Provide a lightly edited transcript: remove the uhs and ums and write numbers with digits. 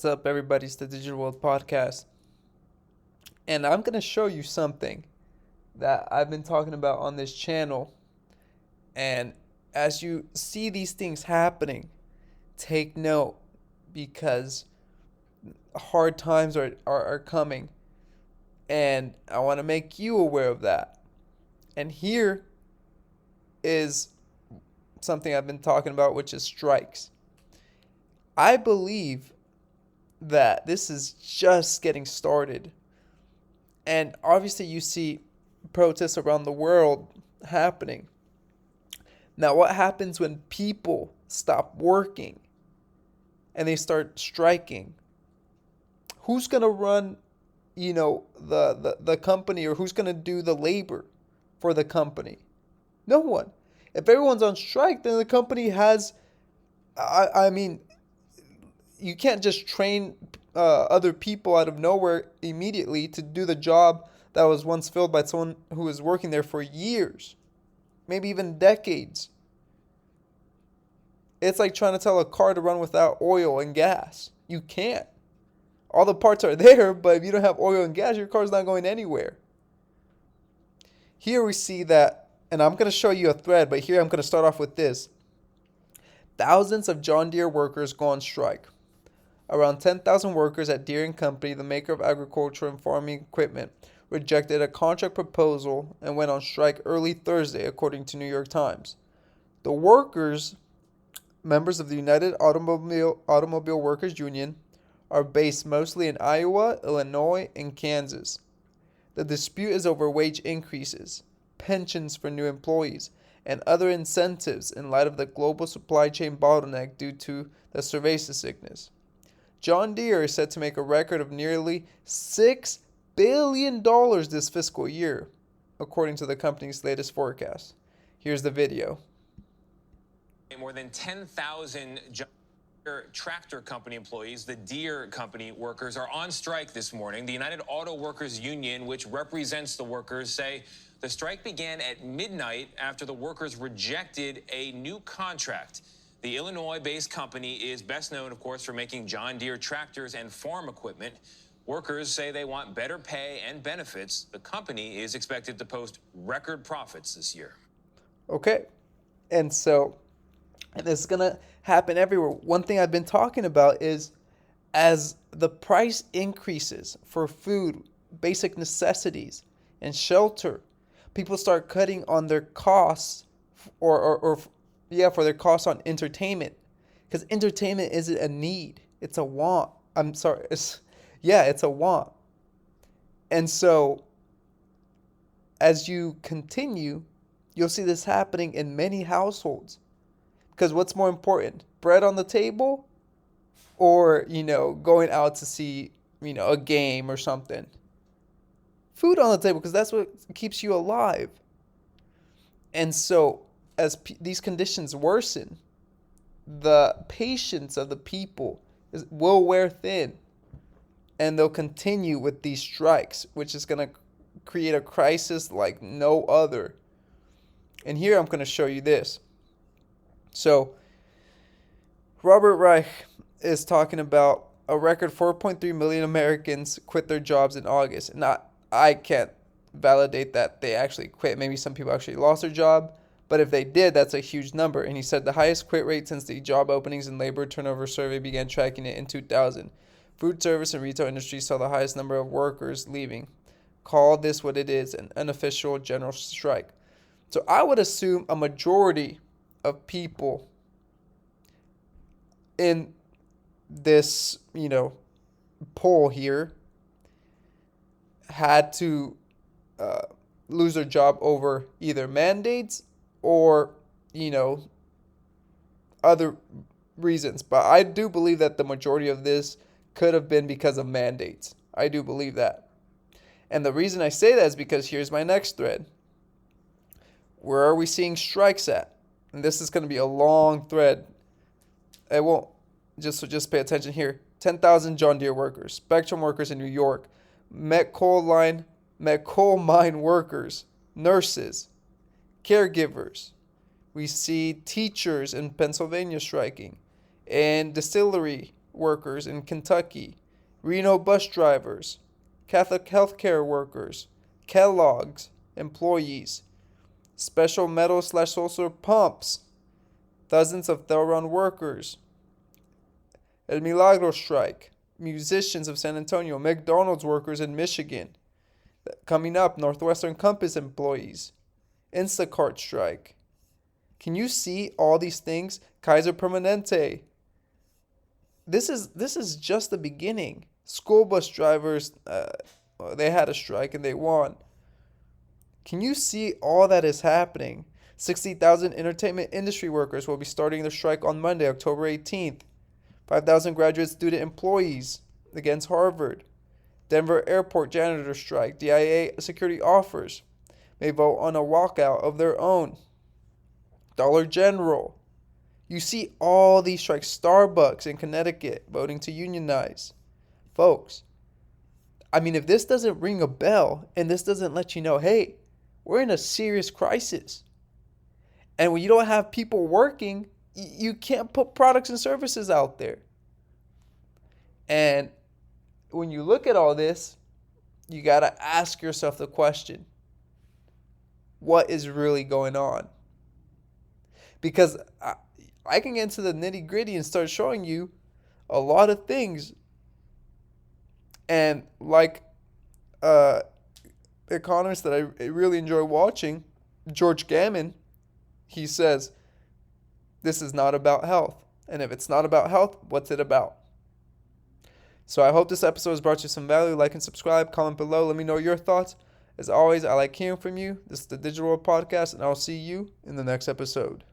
What's up, everybody? It's the Digital World Podcast. And I'm going to show you something that I've been talking about on this channel. And as you see these things happening, take note because hard times are coming. And I want to make you aware of that. And here is something I've been talking about, which is strikes. I believe that this is just getting started. And obviously, you see protests around the world happening. Now, what happens when people stop working and they start striking? Who's going to run, the company, or who's going to do the labor for the company? No one. If everyone's on strike, then the company has, I mean, you can't just train other people out of nowhere immediately to do the job that was once filled by someone who was working there for years, maybe even decades. It's like trying to tell a car to run without oil and gas. You can't. All the parts are there, but if you don't have oil and gas, your car's not going anywhere. Here we see that, and I'm going to show you a thread, but here I'm going to start off with this. Thousands of John Deere workers go on strike. Around 10,000 workers at Deere & Company, the maker of agricultural and farming equipment, rejected a contract proposal and went on strike early Thursday, according to New York Times. The workers, members of the United Automobile Workers Union, are based mostly in Iowa, Illinois, and Kansas. The dispute is over wage increases, pensions for new employees, and other incentives in light of the global supply chain bottleneck due to the cerveza sickness. John Deere is set to make a record of nearly $6 billion this fiscal year, according to the company's latest forecast. Here's the video. More than 10,000 tractor company employees, the Deere company workers, are on strike this morning. The United Auto Workers Union, which represents the workers, say the strike began at midnight after the workers rejected a new contract. The Illinois-based company is best known, of course, for making John Deere tractors and farm equipment. Workers say they want better pay and benefits. The company is expected to post record profits this year. Okay, and this is going to happen everywhere. One thing I've been talking about is as the price increases for food, basic necessities, and shelter, people start cutting on their costs for their costs on entertainment. Because entertainment isn't a need, it's a want. It's a want. And so, as you continue, you'll see this happening in many households. Because what's more important, bread on the table or, going out to see, a game or something? Food on the table, because that's what keeps you alive. And so, as these conditions worsen, the patience of the people will wear thin. And they'll continue with these strikes, which is going to create a crisis like no other. And here I'm going to show you this. So, Robert Reich is talking about a record 4.3 million Americans quit their jobs in August. And I can't validate that they actually quit. Maybe some people actually lost their job. But if they did, that's a huge number. And he said the highest quit rate since the job openings and labor turnover survey began tracking it in 2000. Food service and retail industries saw the highest number of workers leaving. Call this what it is, an unofficial general strike. So I would assume a majority of people in this, poll here had to lose their job over either mandates or, other reasons. But I do believe that the majority of this could have been because of mandates. I do believe that. And the reason I say that is because here's my next thread. Where are we seeing strikes at? And this is going to be a long thread. It won't, just pay attention here. 10,000 John Deere workers, Spectrum workers in New York, met coal mine workers, nurses, caregivers. We see teachers in Pennsylvania striking, and distillery workers in Kentucky, Reno bus drivers, Catholic healthcare workers, Kellogg's employees, Special Metal / Sulfur pumps, dozens of Thelron workers, El Milagro strike, musicians of San Antonio, McDonald's workers in Michigan. Coming up, Northwestern Compass employees, Instacart strike. Can you see all these things? Kaiser Permanente. This is just the beginning. School bus drivers, they had a strike and they won. Can you see all that is happening? 60,000 entertainment industry workers will be starting their strike on Monday, October 18th. 5,000 graduate student employees against Harvard. Denver airport janitor strike. DIA security offers may vote on a walkout of their own. Dollar General. You see all these strikes. Starbucks in Connecticut voting to unionize. Folks, I mean, if this doesn't ring a bell and this doesn't let you know, hey, we're in a serious crisis. And when you don't have people working, you can't put products and services out there. And when you look at all this, you got to ask yourself the question, what is really going on? Because I can get into the nitty gritty and start showing you a lot of things. And like economist that I really enjoy watching, George Gammon, he says, this is not about health. And if it's not about health, what's it about? So I hope this episode has brought you some value. Like and subscribe, comment below. Let me know your thoughts. As always, I like hearing from you. This is the Digital World Podcast, and I'll see you in the next episode.